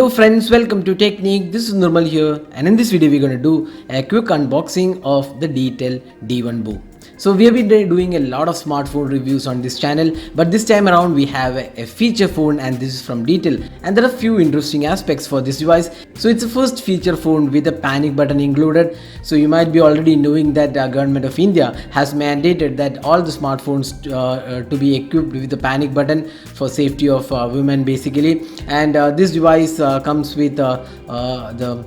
Hello friends, welcome to Technique. This is Nirmal here, and in this video we're going to do a quick unboxing of the Detel D1 Boom. So we have been doing a lot of smartphone reviews on this channel, but this time around we have a feature phone, and this is from Detel, and there are a few interesting aspects for this device. So it's the first feature phone with a panic button included. So you might be already knowing that the government of India has mandated that all the smartphones to be equipped with the panic button for safety of women basically, and this device comes with the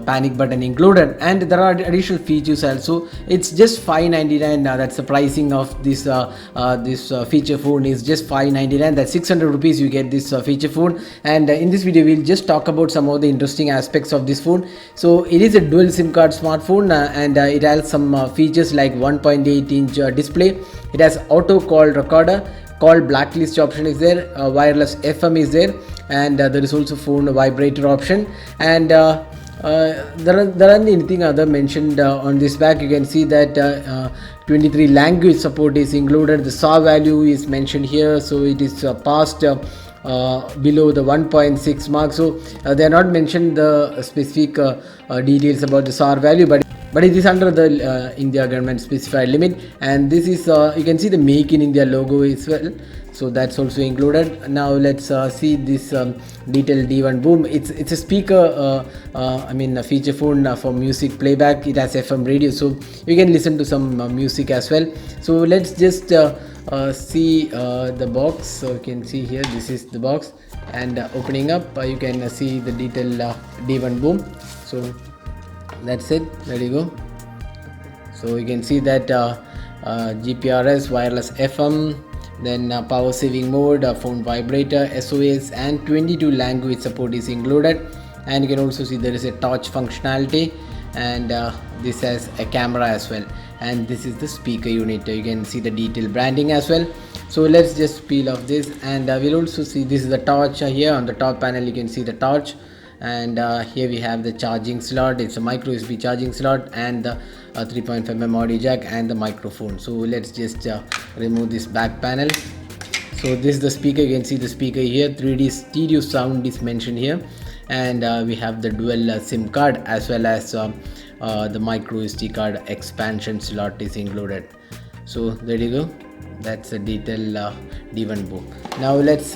panic button included, and there are additional features also. It's just 599. That's the pricing of this feature phone is just 599. That's 600 rupees you get this feature phone. And in this video we'll just talk about some of the interesting aspects of this phone. So it is a dual SIM card smartphone, and it has some features like 1.8-inch display. It has auto call recorder, call blacklist option is there, wireless FM is there, and there is also phone vibrator option. And there aren't anything other mentioned on this back. You can see that 23 language support is included. The SAR value is mentioned here, so it is past below the 1.6 mark. So they are not mentioned the specific details about the SAR value, but it is under the India government specified limit. And this is you can see the Make in India logo as well, so that's also included. Now let's see this Detel D1 Boom. It's a speaker, a feature phone for music playback. It has FM radio, so you can listen to some music as well. So let's just see the box. So you can see here, this is the box, and opening up you can see the Detel D1 Boom. So that's it, there you go. So you can see that GPRS, wireless FM, then power saving mode, phone vibrator, SOS, and 22 language support is included. And you can also see there is a touch functionality, and this has a camera as well. And this is the speaker unit. You can see the Detel branding as well. So let's just peel off this, and we'll also see this is the torch. Here on the top panel you can see the torch, and here we have the charging slot. It's a micro USB charging slot, and the 3.5mm audio jack, and the microphone. So let's just remove this back panel. So this is the speaker. You can see the speaker here. 3D stereo sound is mentioned here, and we have the dual SIM card, as well as the micro SD card expansion slot is included. So there you go, that's a Detel D1 Boom. Now let's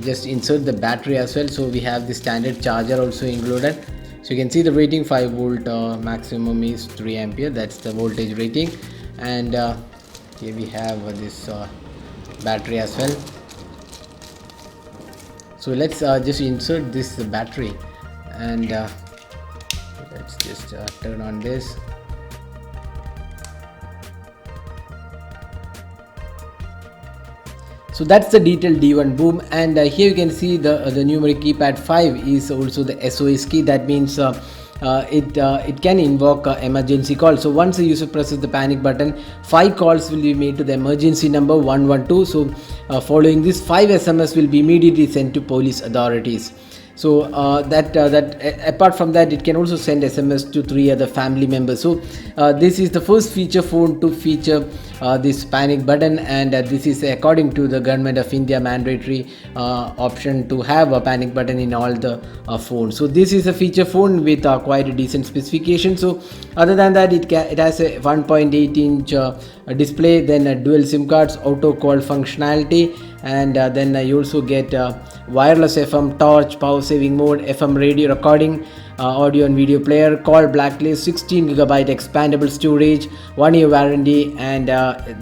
just insert the battery as well. So we have the standard charger also included. So you can see the rating 5 volt, maximum is 3 ampere. That's the voltage rating. And here we have this battery as well. So let's just insert this battery, and let's just turn on this. So that's the Detel D1 Boom, and here you can see the numeric keypad 5 is also the SOS key. That means it can invoke emergency call. So once the user presses the panic button, 5 calls will be made to the emergency number 112. So following this, 5 SMS will be immediately sent to police authorities. So that apart from that, it can also send SMS to 3 other family members. So this is the first feature phone to feature this panic button, and this is according to the government of India mandatory option to have a panic button in all the phones. So this is a feature phone with quite a decent specification. So other than that, it has a 1.8-inch display, then dual SIM cards, auto call functionality, and then you also get wireless FM, torch, power saving mode, FM radio recording, audio and video player, call blacklist, 16GB expandable storage, 1-year warranty, and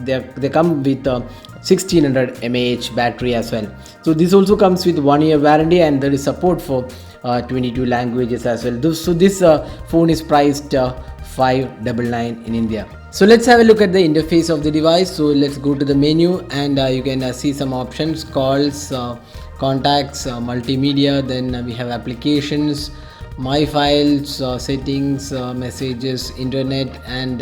they come with 1600 mAh battery as well. So this also comes with 1-year warranty, and there is support for 22 languages as well. So this phone is priced 599 in India. So let's have a look at the interface of the device. So let's go to the menu, and you can see some options: calls, contacts, multimedia, then we have applications, my files, settings, messages, internet, and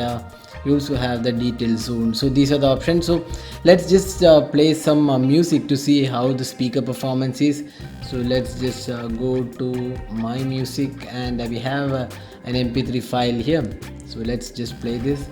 you also have the detail zone. So these are the options. So let's just play some music to see how the speaker performance is. So let's just go to my music, and we have an mp3 file here. So let's just play this.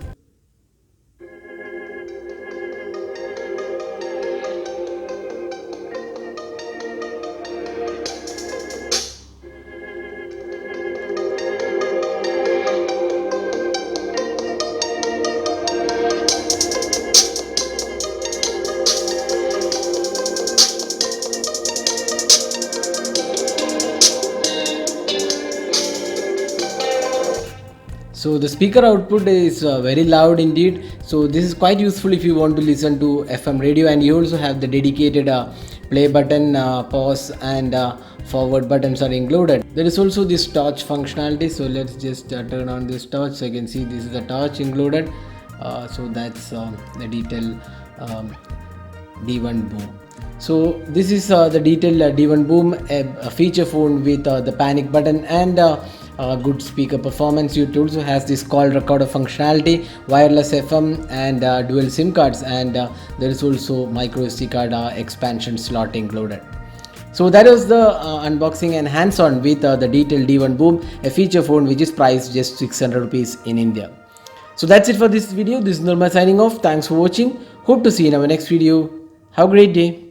So the speaker output is very loud indeed. So this is quite useful if you want to listen to FM radio, and you also have the dedicated play button, pause and forward buttons are included. There is also this torch functionality. So let's just turn on this torch. So you can see this is the torch included. So that's the Detel D1 Boom. So this is the Detel D1 Boom, a feature phone with the panic button and good speaker performance. It also has this call recorder functionality, wireless FM and dual SIM cards, and there is also micro SD card expansion slot included. So that was the unboxing and hands-on with the Detel D1 Boom, a feature phone which is priced just 600 rupees in India. So that's it for this video. This is Nirmal signing off. Thanks for watching. Hope to see you in our next video. Have a great day.